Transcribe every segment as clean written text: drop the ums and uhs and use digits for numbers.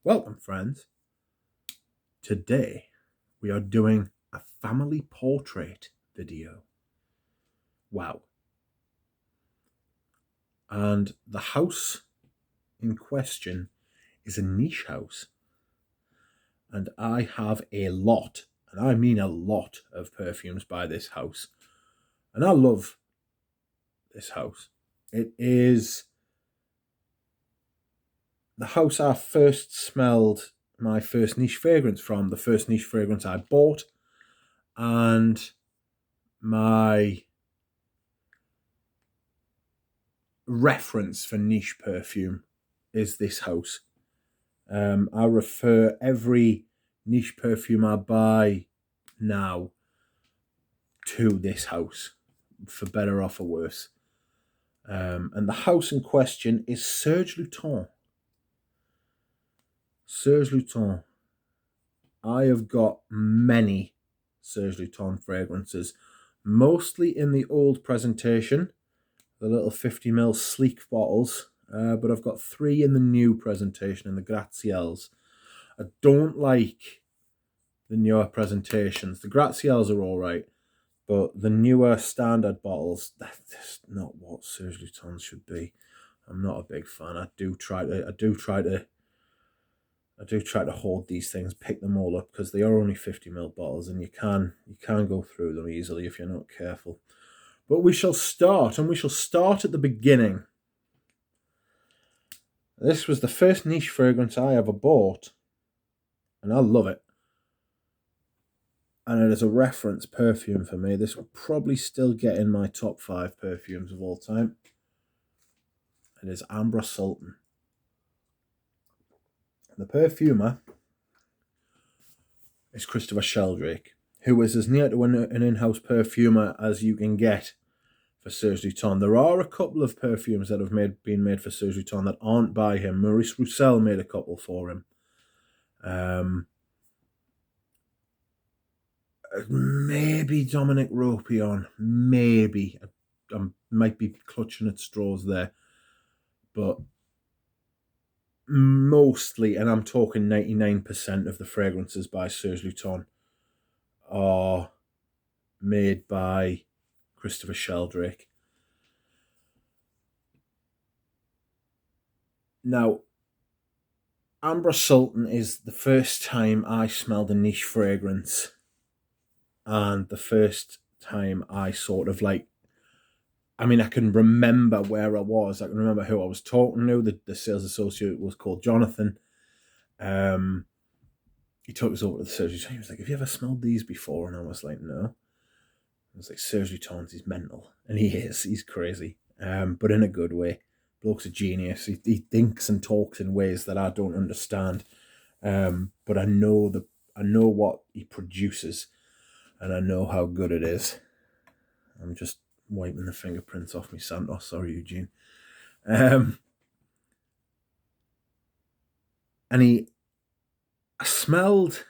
Welcome, friends. Today we are doing a family portrait video. Wow. And the house in question is a niche house. And I have a lot, and I mean a lot, of perfumes by this house. And I love this house. It is the house I first smelled my first niche fragrance from, the first niche fragrance I bought, and my reference for niche perfume is this house. I refer every niche perfume I buy now to this house, for better or for worse. And the house in question is Serge Lutens. Serge Lutens. I have got many Serge Lutens fragrances, mostly in the old presentation, the little 50ml sleek bottles, but I've got 3 in the new presentation, in the Graziels. I don't like the newer presentations. The Graziels are all right, but the newer standard bottles, that's not what Serge Lutens should be. I'm not a big fan. I do try to hold these things, pick them all up, because they are only 50ml bottles, and you can go through them easily if you're not careful. But we shall start, and we shall start at the beginning. This was the first niche fragrance I ever bought, and I love it. And it is a reference perfume for me. This will probably still get in my top 5 perfumes of all time. It is Ambre Sultan. The perfumer is Christopher Sheldrake, who is as near to an in-house perfumer as you can get for Serge Lutens. There are a couple of perfumes that have been made for Serge Lutens that aren't by him. Maurice Roussel made a couple for him. Maybe Dominic Ropion. Maybe. I might be clutching at straws there. But mostly, and I'm talking 99% of the fragrances by Serge Lutens are made by Christopher Sheldrake. Now, Ambre Sultan is the first time I smelled a niche fragrance, and the first time I sort of I can remember where I was. I can remember who I was talking to. The sales associate was called Jonathan. He took us over to the Serge Lutens. He was like, "Have you ever smelled these before?" And I was like, "No." I was like, "Serge Lutens, he's mental." And he is. He's crazy. But in a good way. Bloke's a genius. He thinks and talks in ways that I don't understand. But I know what he produces, and I know how good it is. I'm just wiping the fingerprints off me Santos. Sorry, Eugene. And I smelled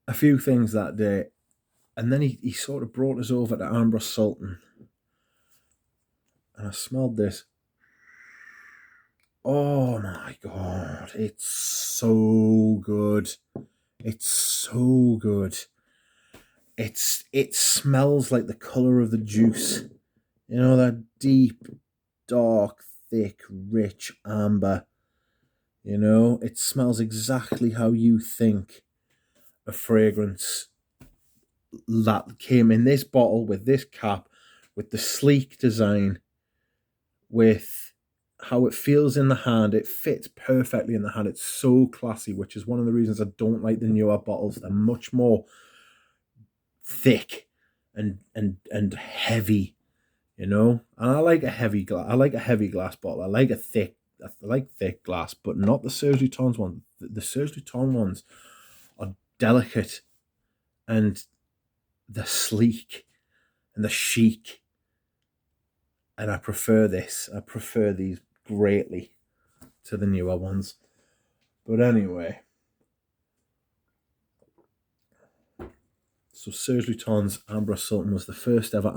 a few things that day, and then he sort of brought us over to Ambre Sultan, and I smelled this. Oh my God, it's so good. It's so good. It smells like the colour of the juice. You know, that deep, dark, thick, rich amber. You know, it smells exactly how you think a fragrance that came in this bottle with this cap, with the sleek design, with how it feels in the hand. It fits perfectly in the hand. It's so classy, which is one of the reasons I don't like the newer bottles. They're much more thick and heavy, you know. And I like a heavy glass. I like a heavy glass bottle. I like thick glass, but not the Serge Lutens one. The Serge Lutens ones are delicate, and they're sleek, and they're chic. And I prefer this. I prefer these greatly to the newer ones. But anyway, so Serge Lutens Ambre Sultan was the first ever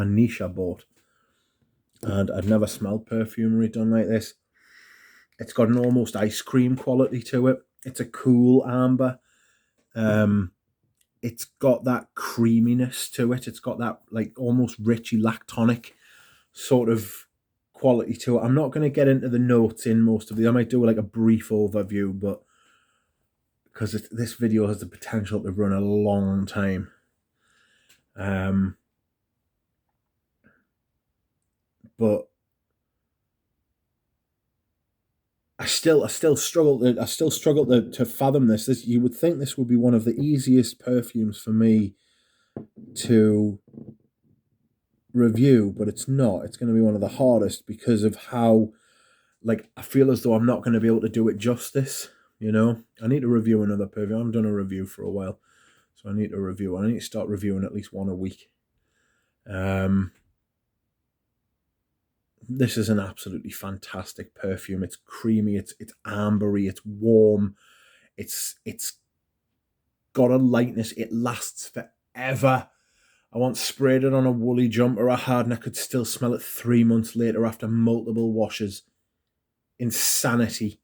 niche I bought, and I'd never smelled perfumery done like this. It's got an almost ice cream quality to it. It's a cool amber. It's got that creaminess to it. It's got that like almost richy lactonic sort of quality to it. I'm not going to get into the notes in most of these. I might do like a brief overview, but because this video has the potential to run a long time. But I still struggle to fathom this. You would think this would be one of the easiest perfumes for me to review, but it's not. It's going to be one of the hardest because of how, like, I feel as though I'm not going to be able to do it justice. You know, I need to review another perfume. I haven't done a review for a while, so I need to review. I need to start reviewing at least one a week. This is an absolutely fantastic perfume. It's creamy, it's ambery, it's warm, it's got a lightness, it lasts forever. I once sprayed it on a woolly jumper I had and I could still smell it 3 months later after multiple washes. Insanity.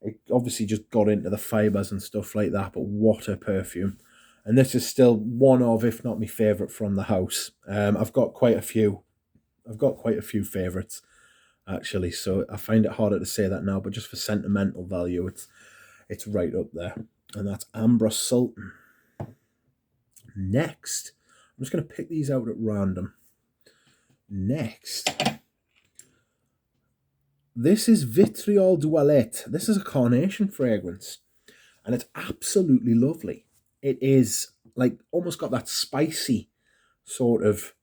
It obviously just got into the fibres and stuff like that, but what a perfume. And this is still one of, if not my favourite from the house. I've got quite a few favourites, actually, so I find it harder to say that now, but just for sentimental value, it's right up there. And that's Ambre Sultan. Next, I'm just going to pick these out at random. Next, this is Vitriol Dualette. This is a carnation fragrance, and it's absolutely lovely. It is like almost got that spicy sort of,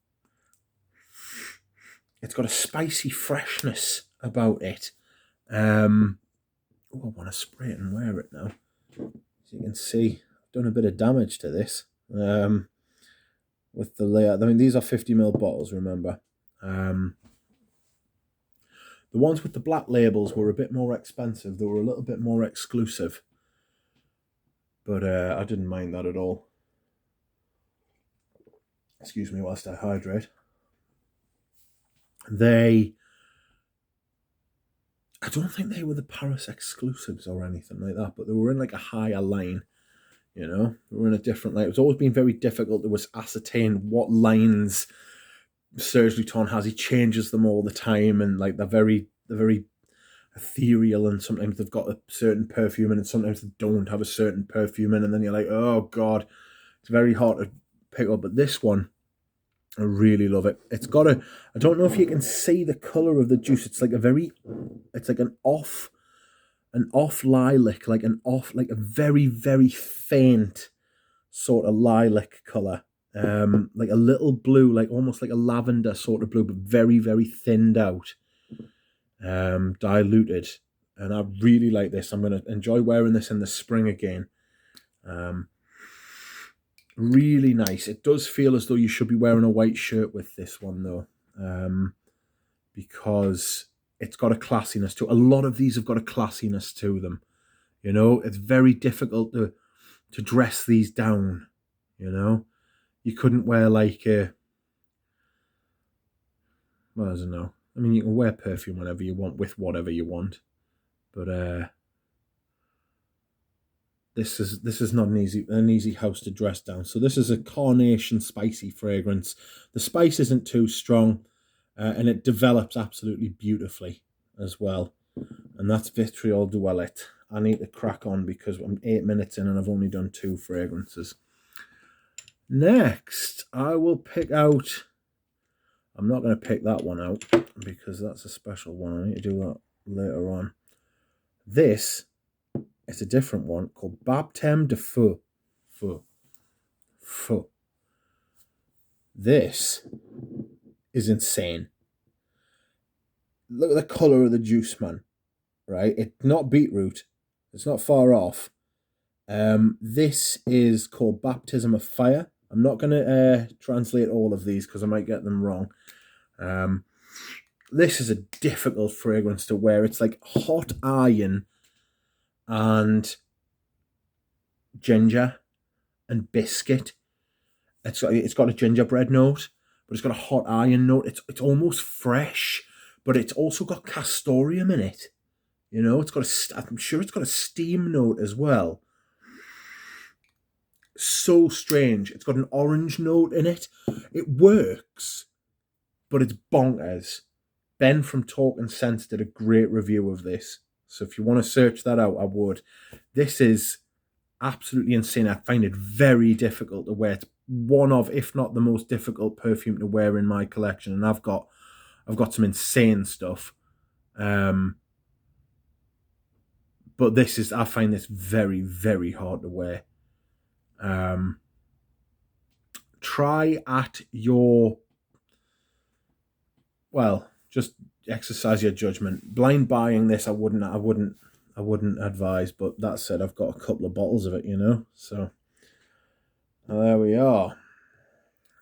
it's got a spicy freshness about it. I want to spray it and wear it now. As you can see, I've done a bit of damage to this with the layout. I mean, these are 50ml bottles, remember. The ones with the black labels were a bit more expensive. They were a little bit more exclusive. But I didn't mind that at all. Excuse me whilst I hydrate. I don't think they were the Paris exclusives or anything like that, but they were in like a higher line, you know? They were in a different line. It's always been very difficult to ascertain what lines Serge Lutens has. He changes them all the time, and like they're very ethereal, and sometimes they've got a certain perfume in, and sometimes they don't have a certain perfume in, and then you're like, oh God, it's very hard to pick up. But this one, I really love it. It's got I don't know if you can see the colour of the juice. It's like an off lilac, like a very, very faint sort of lilac colour. Like a little blue, like almost like a lavender sort of blue, but very, very thinned out, diluted. And I really like this. I'm going to enjoy wearing this in the spring again. Really nice. It does feel as though you should be wearing a white shirt with this one though, because it's got a classiness to it. A lot of these have got a classiness to them. You know, it's very difficult to dress these down. You know, you couldn't wear like well, I don't know. I mean, you can wear perfume whenever you want with whatever you want, but this is not an easy house to dress down. So this is a carnation spicy fragrance. The spice isn't too strong, and it develops absolutely beautifully as well. And that's Vitriol Dualette. I need to crack on because I'm 8 minutes in and I've only done 2 fragrances. Next, I will pick out... I'm not going to pick that one out because that's a special one. I need to do that later on. This is a different one called Baptême du Feu. Feu. This is insane. Look at the colour of the juice, man. Right? It's not beetroot. It's not far off. This is called Baptism of Fire. I'm not going to translate all of these because I might get them wrong. This is a difficult fragrance to wear. It's like hot iron and ginger and biscuit. It's got a gingerbread note, but it's got a hot iron note. It's almost fresh, but it's also got castoreum in it. You know, I'm sure it's got a steam note as well. So strange. It's got an orange note in it. It works, but it's bonkers. Ben from Talk and Sense did a great review of this. So if you want to search that out, I would. This is absolutely insane. I find it very difficult to wear. It's one of, if not the most difficult perfume to wear in my collection. And I've got some insane stuff. But I find this very, very hard to wear. Try at your, well, just exercise your judgment. Blind buying this, I wouldn't advise. But that said, I've got a couple of bottles of it, you know. So there we are.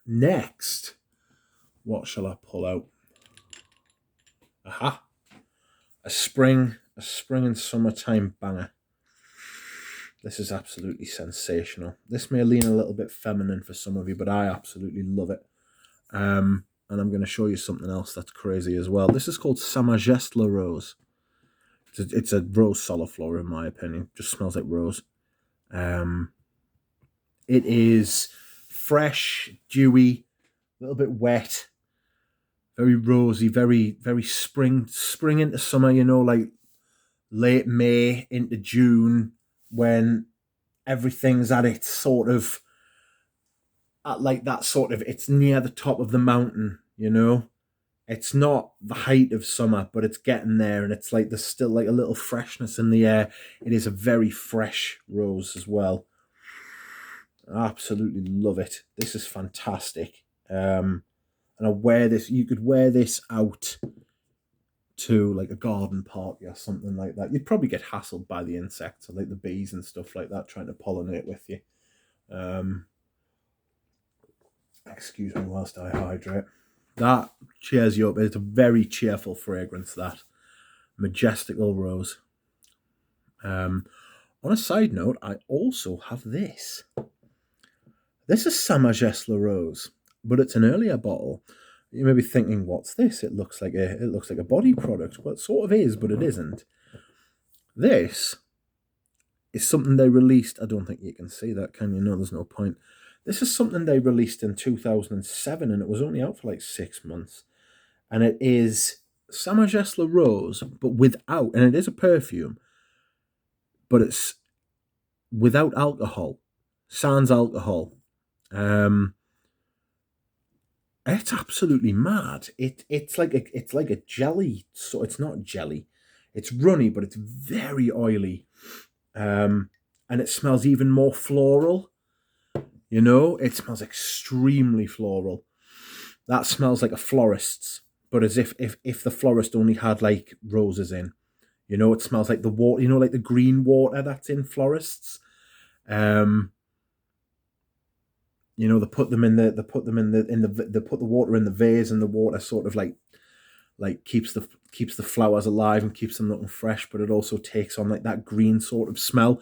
Next, what shall I pull out? Aha! A spring and summertime banger. This is absolutely sensational. This may lean a little bit feminine for some of you, but I absolutely love it. And I'm going to show you something else that's crazy as well. This is called Sa Majesté la Rose. It's a rose soliflora, in my opinion. Just smells like rose. It is fresh, dewy, a little bit wet, very rosy, very, very spring into summer, you know, like late May into June, when everything's at its sort of, at like that sort of, it's near the top of the mountain, you know. It's not the height of summer, but it's getting there, and it's like there's still like a little freshness in the air. It is a very fresh rose as well. I absolutely love it. This is fantastic. And I wear this, you could wear this out to like a garden party or something like that. You'd probably get hassled by the insects or like the bees and stuff like that trying to pollinate with you. Excuse me whilst I hydrate. That cheers you up. It's a very cheerful fragrance, that Majestical Rose. On a side note, I also have this. This is Sa Majesté la Rose, but it's an earlier bottle. You may be thinking, what's this? It looks like a body product. Well, it sort of is, but it isn't. This is something they released. I don't think you can see that, can you? No, there's no point. This is something they released in 2007, and it was only out for like 6 months. And it is Sa Majesté la Rose, but without, and it is a perfume, but it's without alcohol, sans alcohol. It's absolutely mad. It's like a jelly. So it's not jelly. It's runny, but it's very oily. And it smells even more floral. You know, it smells extremely floral. That smells like a florist's, but as if the florist only had like roses in. You know, it smells like the water, you know, like the green water that's in florists. You know, they put the water in the vase, and the water sort of like keeps the flowers alive and keeps them looking fresh, but it also takes on like that green sort of smell.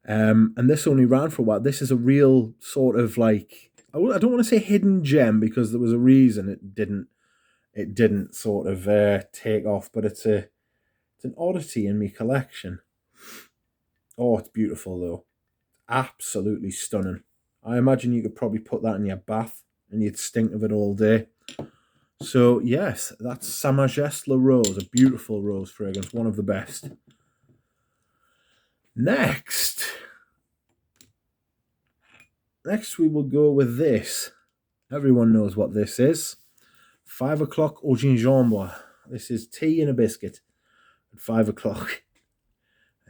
And this only ran for a while. This is a real sort of like, I don't want to say hidden gem, because there was a reason it didn't sort of take off, but it's an oddity in my collection. Oh, it's beautiful though. Absolutely stunning. I imagine you could probably put that in your bath and you'd stink of it all day. So yes, that's Sa Majesté la Rose, a beautiful rose fragrance, one of the best. Next we will go with this. Everyone knows what this is. 5 o'clock au gingembre. This is tea and a biscuit at 5 o'clock.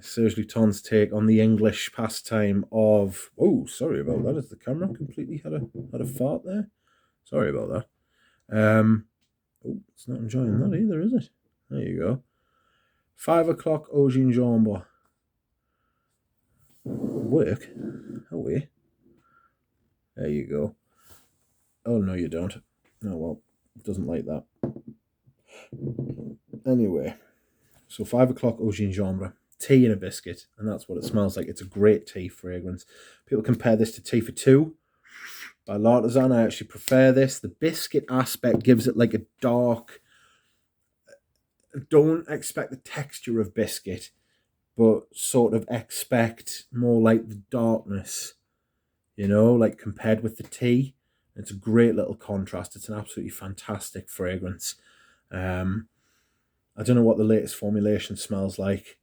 Serge Lutens' take on the English pastime of... Oh, sorry about that. Has the camera completely had a fart there? Sorry about that. Oh, it's not enjoying that either, is it? There you go. 5 o'clock au gingembre. Work? Oh, wait. There you go. Oh, no, you don't. Oh, well, it doesn't like that. Anyway, so 5 o'clock au gingembre. Tea and a biscuit, and that's what it smells like. It's a great tea fragrance. People compare this to Tea for Two by L'Artisan. I actually prefer this. The biscuit aspect gives it like a dark, don't expect the texture of biscuit, but sort of expect more like the darkness, you know, like compared with the tea. It's a great little contrast. It's an absolutely fantastic fragrance. I don't know what the latest formulation smells like.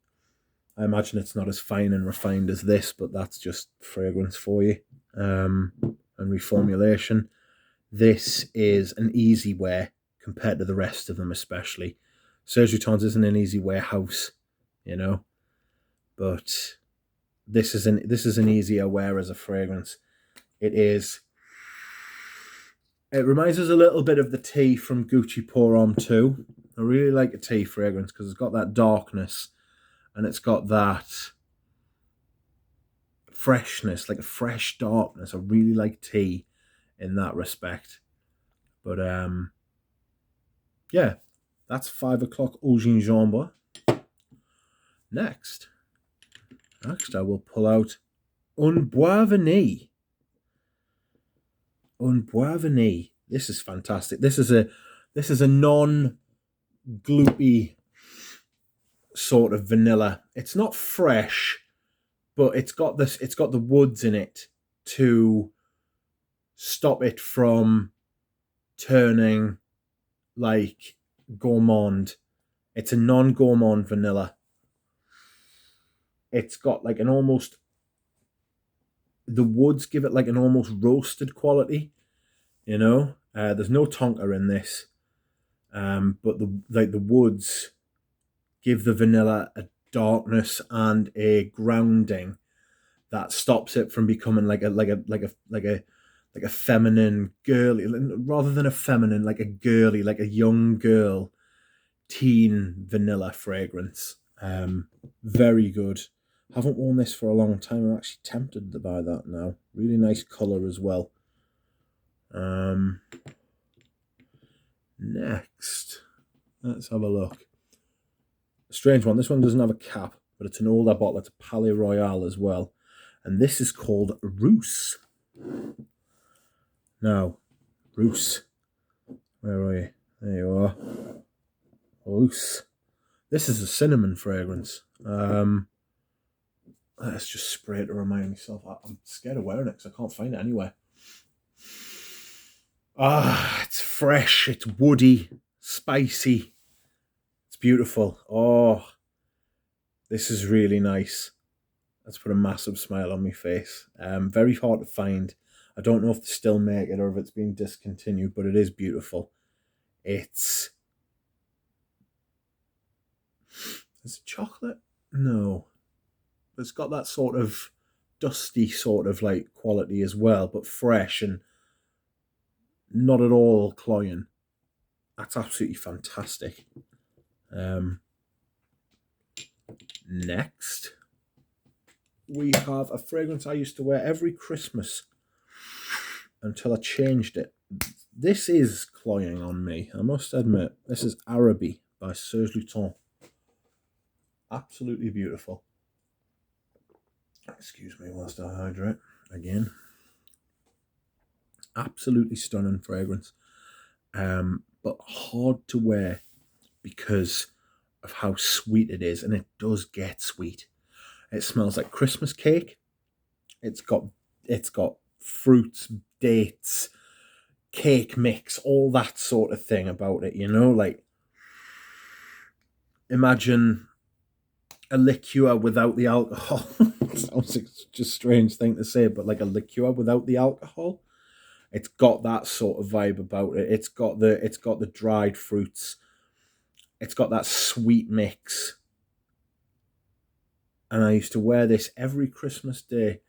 I imagine it's not as fine and refined as this, but that's just fragrance for you. And reformulation. This is an easy wear compared to the rest of them, especially. Serge Lutens isn't an easy wear house, you know, but this is an easier wear as a fragrance. It is. It reminds us a little bit of the tea from Gucci Pour Homme 2. I really like a tea fragrance because it's got that darkness and it's got that freshness, like a fresh darkness. I really like tea in that respect. But yeah, that's 5 o'clock au gingembre. Next I will pull out Un Bois Vanille. Un Bois Vanille. This is fantastic. This is a non-gloopy sort of vanilla. It's not fresh, but it's got the woods in it to stop it from turning like gourmand. It's a non-gourmand vanilla. It's got like an almost, the woods give it like an almost roasted quality, you know. There's no tonka in this, but the woods give the vanilla a darkness and a grounding that stops it from becoming like a feminine, girly, rather than a feminine, like a girly, like a young girl, teen vanilla fragrance. Very good. Haven't worn this for a long time. I'm actually tempted to buy that now. Really nice colour as well. Next, let's have a look. A strange one. This one doesn't have a cap, but it's an older bottle. It's a Palais Royal as well. And this is called Rouge. Now, Rouge. Where are you? There you are. Rouge. This is a cinnamon fragrance. Let's just spray it to remind myself. I'm scared of wearing it because I can't find it anywhere. It's fresh. It's woody, spicy. It's beautiful. Oh, this is really nice. Let's put a massive smile on my face. Very hard to find. I don't know if they still make it or if it's been discontinued, but it is beautiful. Is it chocolate? No. But it's got that sort of dusty sort of like quality as well, but fresh and not at all cloying. That's absolutely fantastic. Next, we have a fragrance I used to wear every Christmas until I changed it. This is cloying on me, I must admit. This is Arabie by Serge Lutens. Absolutely beautiful. Excuse me whilst I hydrate again. Absolutely stunning fragrance. But hard to wear because of how sweet it is, and it does get sweet. It smells like Christmas cake. It's got fruits, dates, cake mix, all that sort of thing about it, you know, like imagine a liqueur without the alcohol. Sounds like just a strange thing to say, but like a liqueur without the alcohol. It's got that sort of vibe about it. It's got the dried fruits. It's got that sweet mix. And I used to wear this every Christmas day.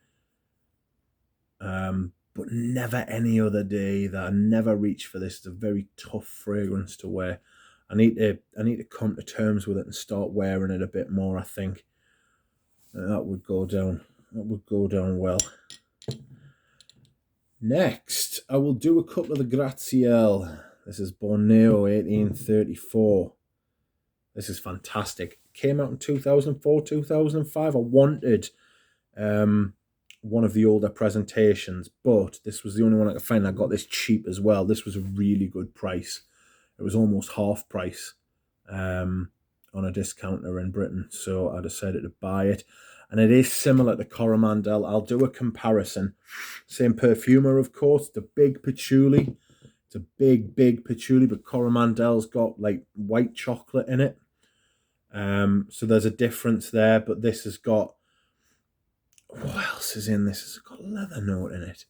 But never any other day either. I never reach for this. It's a very tough fragrance to wear. I need to come to terms with it and start wearing it a bit more, I think. That would go down. That would go down well. Next, I will do a couple of the Graziel. This is Borneo 1834. This is fantastic. Came out in 2004, 2005. I wanted one of the older presentations, but this was the only one I could find. I got this cheap as well. This was a really good price. It was almost half price. on a discounter in Britain, so I decided to buy it. And it is similar to Coromandel. I'll do a comparison. Same perfumer, of course, the big patchouli. It's a big, big patchouli, but Coromandel's got like white chocolate in it. So there's a difference there, but this has got, what else is in this? It's got a leather note in it.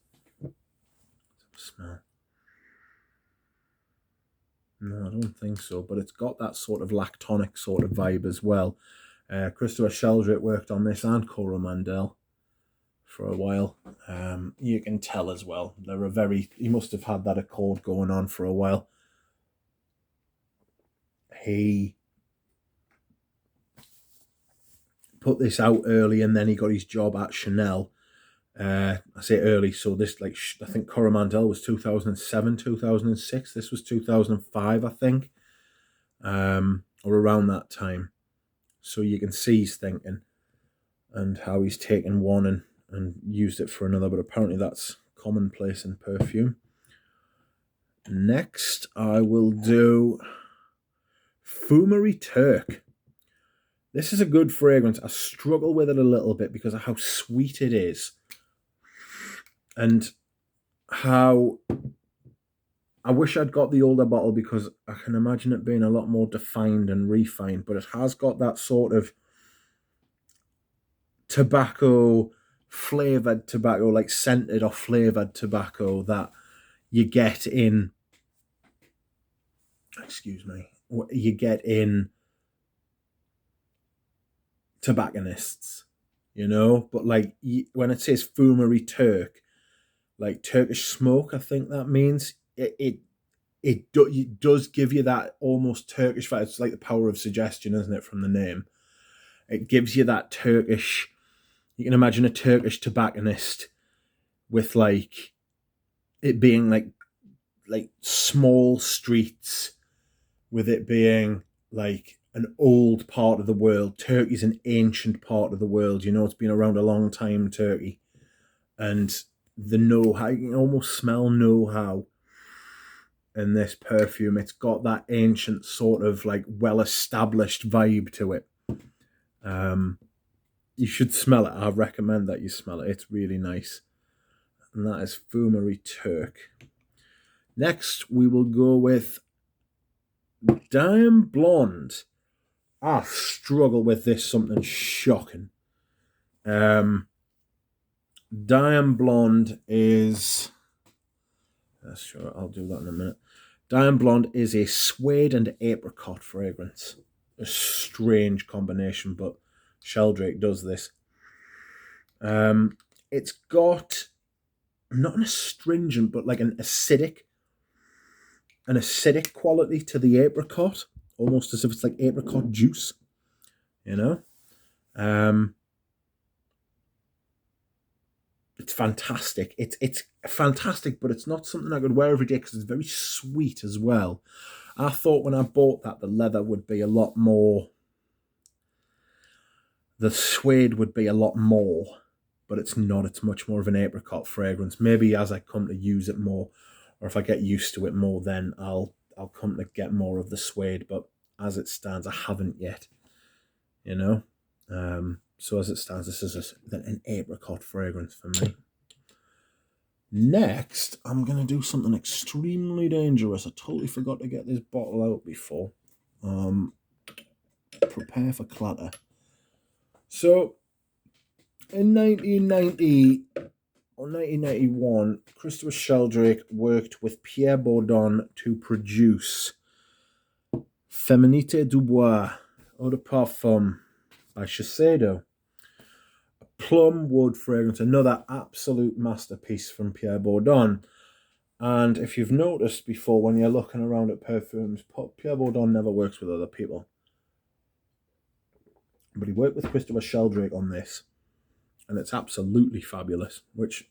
Smell. No, I don't think so, but it's got that sort of lactonic sort of vibe as well. Christopher Sheldrake worked on this and Coromandel for a while. You can tell as well. He must have had that accord going on for a while. He put this out early and then he got his job at Chanel. I say early, so this, like, I think Coromandel was 2007, 2006. This was 2005, I think, or around that time. So you can see he's thinking and how he's taken one and used it for another, but apparently that's commonplace in perfume. Next, I will do Fumerie Turque. This is a good fragrance. I struggle with it a little bit because of how sweet it is and how I wish I'd got the older bottle because I can imagine it being a lot more defined and refined, but it has got that sort of tobacco, flavoured tobacco, like scented or flavoured tobacco that you get in, tobacconists, you know? But like when it says Fumerie Turque, like Turkish smoke, I think that means, it does give you that almost Turkish vibe. It's like the power of suggestion, isn't it, from the name? It gives you that Turkish, you can imagine a Turkish tobacconist with like it being like small streets, with it being like an old part of the world. Turkey's an ancient part of the world, you know, it's been around a long time, Turkey. And the know-how, you can almost smell know-how in this perfume. It's got that ancient sort of like well-established vibe to it. You should smell it. I recommend that you smell it. It's really nice. And that is Fumerie Turque. Next, we will go with Daim Blond. I struggle with this, something shocking. Daim Blond is... Sure, I'll do that in a minute. Daim Blond is a suede and apricot fragrance. A strange combination, but Sheldrake does this. It's got not an astringent, but like an acidic quality to the apricot, almost as if it's like apricot juice, you know. It's fantastic. It's fantastic, but it's not something I could wear every day because it's very sweet as well. I thought when I bought that, the leather would be a lot more, the suede would be a lot more, but it's not. It's much more of an apricot fragrance. Maybe as I come to use it more, or if I get used to it more, then I'll come to get more of the suede. But as it stands, I haven't yet, you know. So as it stands, this is an apricot fragrance for me. Next, I'm going to do something extremely dangerous. I totally forgot to get this bottle out before. Prepare for clatter. So, in 1990 or 1991, Christopher Sheldrake worked with Pierre Bourdon to produce Féminité du Bois, Eau de Parfum by Shiseido. A plum wood fragrance, another absolute masterpiece from Pierre Bourdon. And if you've noticed before, when you're looking around at perfumes, Pierre Bourdon never works with other people. But he worked with Christopher Sheldrake on this, and it's absolutely fabulous, which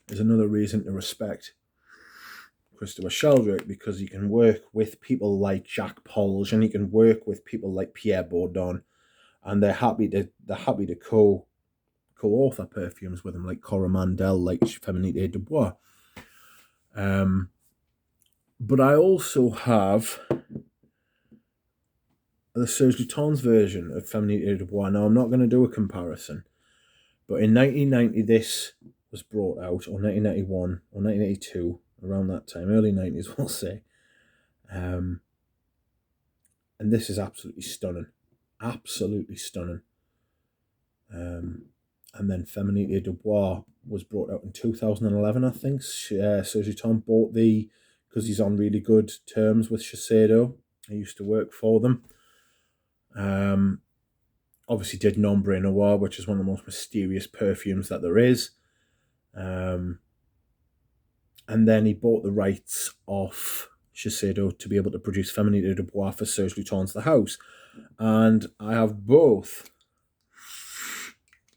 is another reason to respect Christopher Sheldrake, because you can work with people like Jacques Polge and you can work with people like Pierre Bourdon, and they're happy to co-author perfumes with him, like Coromandel, like Féminité du Bois. But I also have the Serge Lutens version of Féminité du Bois. Now, I'm not going to do a comparison, but in 1990 this was brought out, or 1991, or 1982, around that time, early 90s, we'll say. And this is absolutely stunning. Absolutely stunning. And then Féminité du Bois was brought out in 2011, I think. Serge Lutens bought because he's on really good terms with Shiseido. I used to work for them. Obviously did Ambre Noir, which is one of the most mysterious perfumes that there is. And then he bought the rights off Shiseido to be able to produce Féminité du Bois for Serge Lutens the house. And I have both.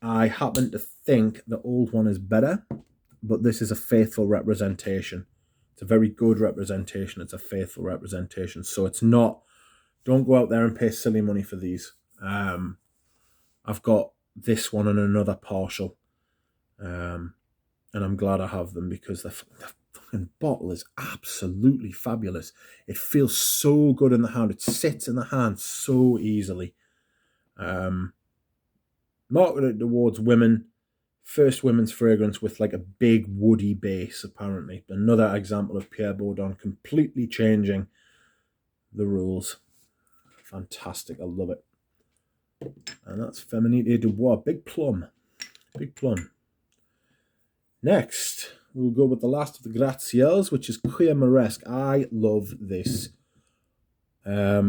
I happen to think the old one is better, but this is a faithful representation. It's a very good representation. It's a faithful representation. So it's not, don't go out there and pay silly money for these. I've got this one and another partial. And I'm glad I have them because the fucking bottle is absolutely fabulous. It feels so good in the hand. It sits in the hand so easily. Marketed towards women. First women's fragrance with like a big woody base, apparently. Another example of Pierre Baudin completely changing the rules. Fantastic. I love it. And that's Féminité du Bois. Big plum. Big plum. Next, we'll go with the last of the gratte-ciels, which is Cuir Mauresque. I love this. I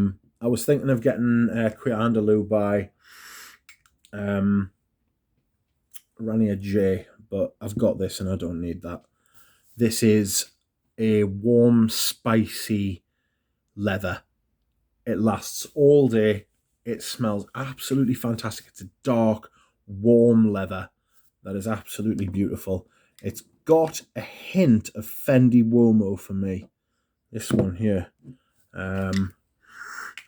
was thinking of getting Cuir Andalou by Ranier J, but I've got this and I don't need that. This is a warm, spicy leather. It lasts all day. It smells absolutely fantastic. It's a dark, warm leather that is absolutely beautiful. It's got a hint of Fendi Uomo for me. This one here. And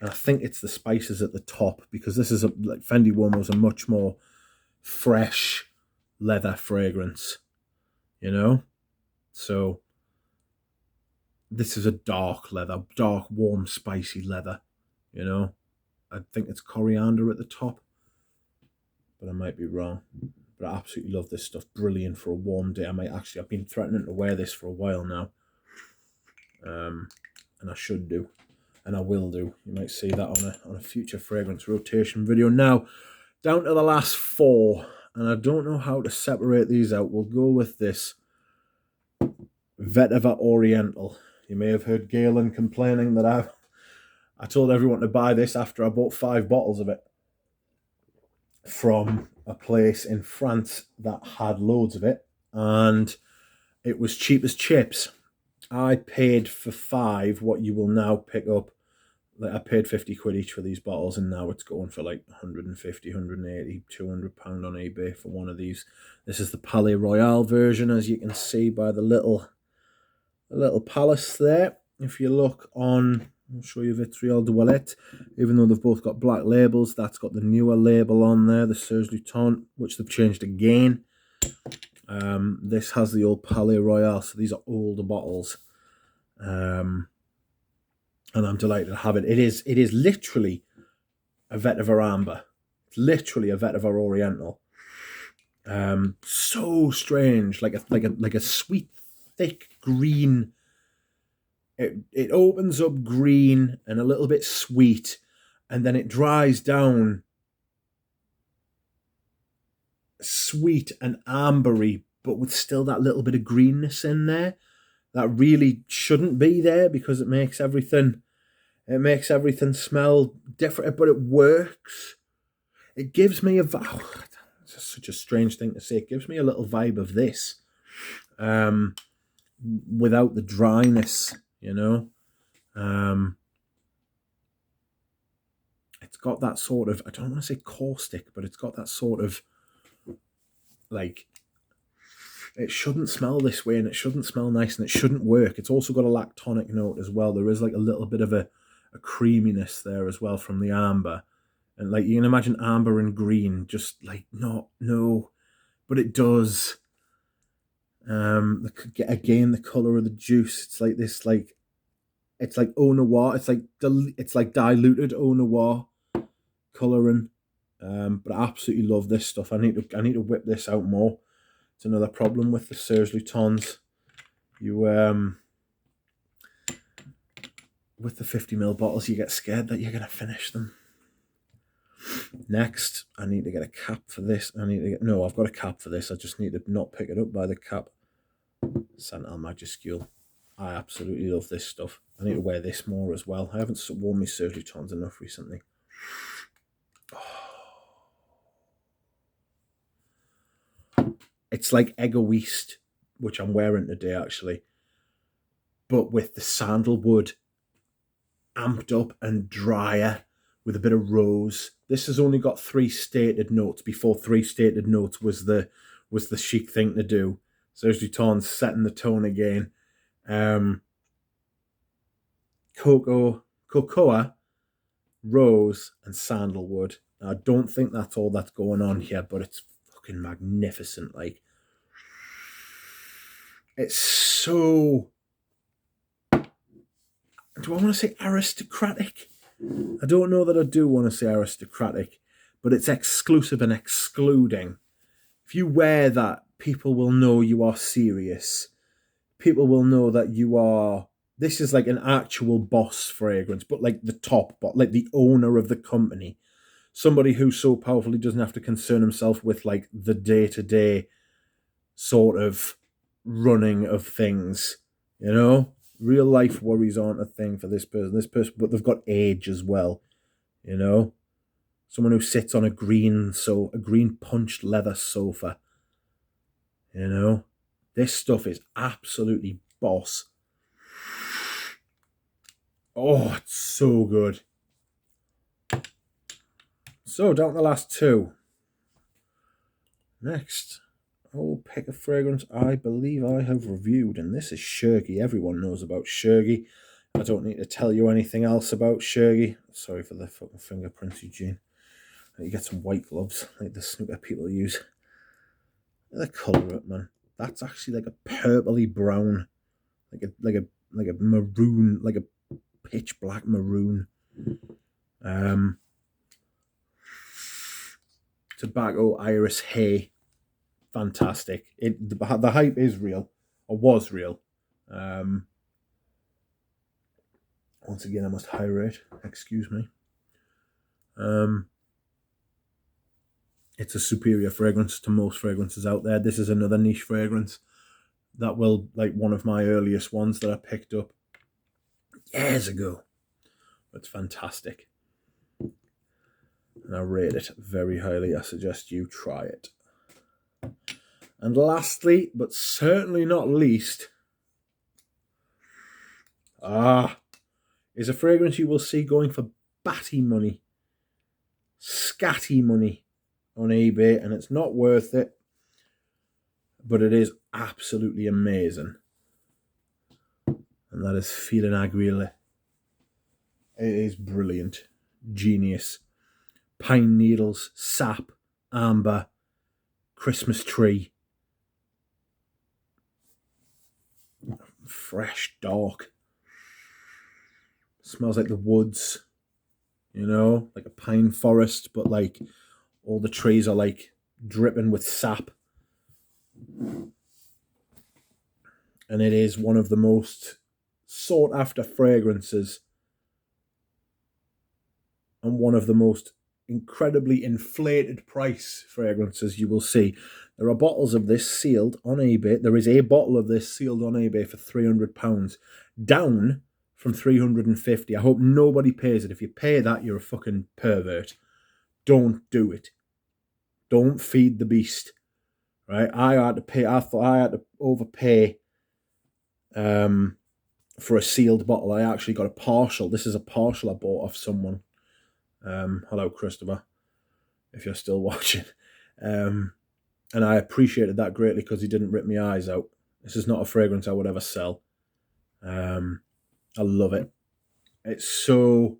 I think it's the spices at the top because this is like Fendi Uomo is a much more fresh leather fragrance, you know? So this is a dark leather, dark, warm, spicy leather, you know? I think it's coriander at the top, but I might be wrong. But I absolutely love this stuff. Brilliant for a warm day. I've been threatening to wear this for a while now. And I should do. And I will do. You might see that on a future fragrance rotation video. Now, down to the last four. And I don't know how to separate these out. We'll go with this Vétiver Oriental. You may have heard Galen complaining that I told everyone to buy this after I bought 5 bottles of it from a place in France that had loads of it, and it was cheap as chips. I paid for 5 what you will now pick up. Like, I paid 50 quid each for these bottles, and now it's going for like 150, 180, 200 pound on eBay for one of these. This is the Palais Royal version, as you can see by the little palace there. If you look on, I'll show you Vitriol Dualette. Even though they've both got black labels, that's got the newer label on there, the Serge Lutens, which they've changed again. This has the old Palais Royal, so these are older bottles. And I'm delighted to have it. It is literally a Vétiver Amber. It's literally a Vétiver Oriental. So strange, like a sweet, thick green. It opens up green and a little bit sweet, and then it dries down sweet and ambery, but with still that little bit of greenness in there that really shouldn't be there because it makes everything smell different, but it works. It gives me it's such a strange thing to say. It gives me a little vibe of this, without the dryness, you know. It's got that sort of, I don't want to say caustic, but it's got that sort of, like, it shouldn't smell this way and it shouldn't smell nice and it shouldn't work. It's also got a lactonic note as well. There is like a little bit of a creaminess there as well from the amber. And like, you can imagine amber and green, just like, no, but it does. Again, the colour of the juice, it's like this, like, It's like Eau Noir. It's like diluted Eau Noir colouring. But I absolutely love this stuff. I need to whip this out more. It's another problem with the Serge Lutens. You with the 50ml bottles, you get scared that you're gonna finish them. Next, I need to get a cap for this. I've got a cap for this. I just need to not pick it up by the cap. Santal Majuscule. I absolutely love this stuff. I need to wear this more as well. I haven't worn my Serge Lutens enough recently. It's like Egoist, which I'm wearing today actually, but with the sandalwood amped up and drier with a bit of rose. This has only got 3 stated notes. Before 3 stated notes was the chic thing to do. Serge Lutens setting the tone again. Cocoa, rose, and sandalwood. Now, I don't think that's all that's going on here, but it's fucking magnificent. Like, it's so... Do I want to say aristocratic? I don't know that I do want to say aristocratic, but it's exclusive and excluding. If you wear that, people will know you are serious. People will know that you are... This is like an actual boss fragrance, but like the top, but like the owner of the company. Somebody who so powerfully doesn't have to concern himself with like the day-to-day sort of running of things, you know? Real life worries aren't a thing for this person. But they've got age as well, you know? Someone who sits on a green punched leather sofa, you know? This stuff is absolutely boss. Oh, it's so good. So, down to the last 2. Next, I'll pick a fragrance I believe I have reviewed, and this is Chergui. Everyone knows about Chergui. I don't need to tell you anything else about Chergui. Sorry for the fucking fingerprints, Eugene. You get some white gloves, like the snooker people use. The colour of it, man. That's actually like a purpley brown, like a maroon, like a pitch black maroon. Tobacco Iris Hay. Fantastic. The hype is real, or was real. Once again, I must hydrate. Excuse me. It's a superior fragrance to most fragrances out there. This is another niche fragrance that will, like one of my earliest ones that I picked up years ago. It's fantastic. And I rate it very highly. I suggest you try it. And lastly, but certainly not least, is a fragrance you will see going for batty money, scatty money on eBay, and it's not worth it, but it is absolutely amazing. And that is Fille Aiguilles. It is brilliant, genius. Pine needles, sap, amber, Christmas tree. Fresh, dark. Smells like the woods, you know, like a pine forest, but like all the trees are like dripping with sap. And it is one of the most sought after fragrances and one of the most incredibly inflated price fragrances you will see. There are bottles of this sealed on eBay. There is a bottle of this sealed on eBay for £300, down from £350. I hope nobody pays it. If you pay that, you're a fucking pervert. Don't do it. Don't feed the beast. Right? I thought I had to overpay for a sealed bottle. I actually got a partial. This is a partial I bought off someone. Hello, Christopher, if you're still watching. And I appreciated that greatly because he didn't rip my eyes out. This is not a fragrance I would ever sell. I love it. It's so...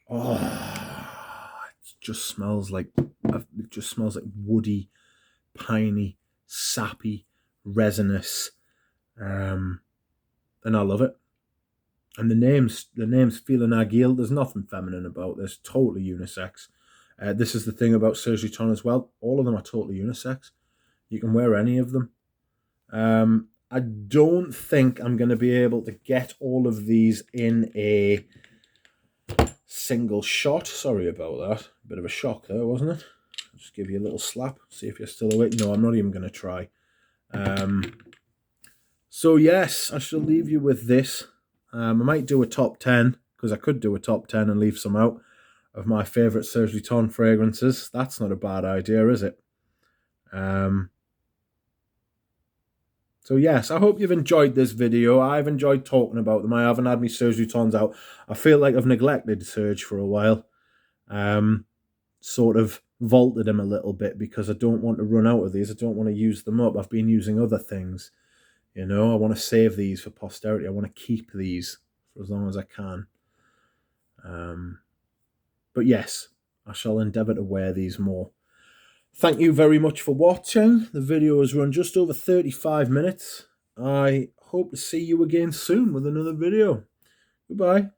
it just smells like woody, piney, sappy, resinous. And I love it. And the name's Fille and Aiguilles. There's nothing feminine about this. Totally unisex. This is the thing about Serge Lutens as well. All of them are totally unisex. You can wear any of them. I don't think I'm going to be able to get all of these in a single shot. Sorry about that. Bit of a shock there, wasn't it? I'll just give you a little slap. See if you're still awake. No, I'm not even going to try. So yes, I shall leave you with this. I might do a top 10, because I could do a top 10 and leave some out of my favourite Serge Lutens fragrances. That's not a bad idea, is it? So yes, I hope you've enjoyed this video. I've enjoyed talking about them. I haven't had my Serge Lutens out. I feel like I've neglected Serge for a while. Sort of vaulted him a little bit because I don't want to run out of these. I don't want to use them up. I've been using other things. You know, I want to save these for posterity. I want to keep these for as long as I can. But yes, I shall endeavour to wear these more. Thank you very much for watching. The video has run just over 35 minutes. I hope to see you again soon with another video. Goodbye.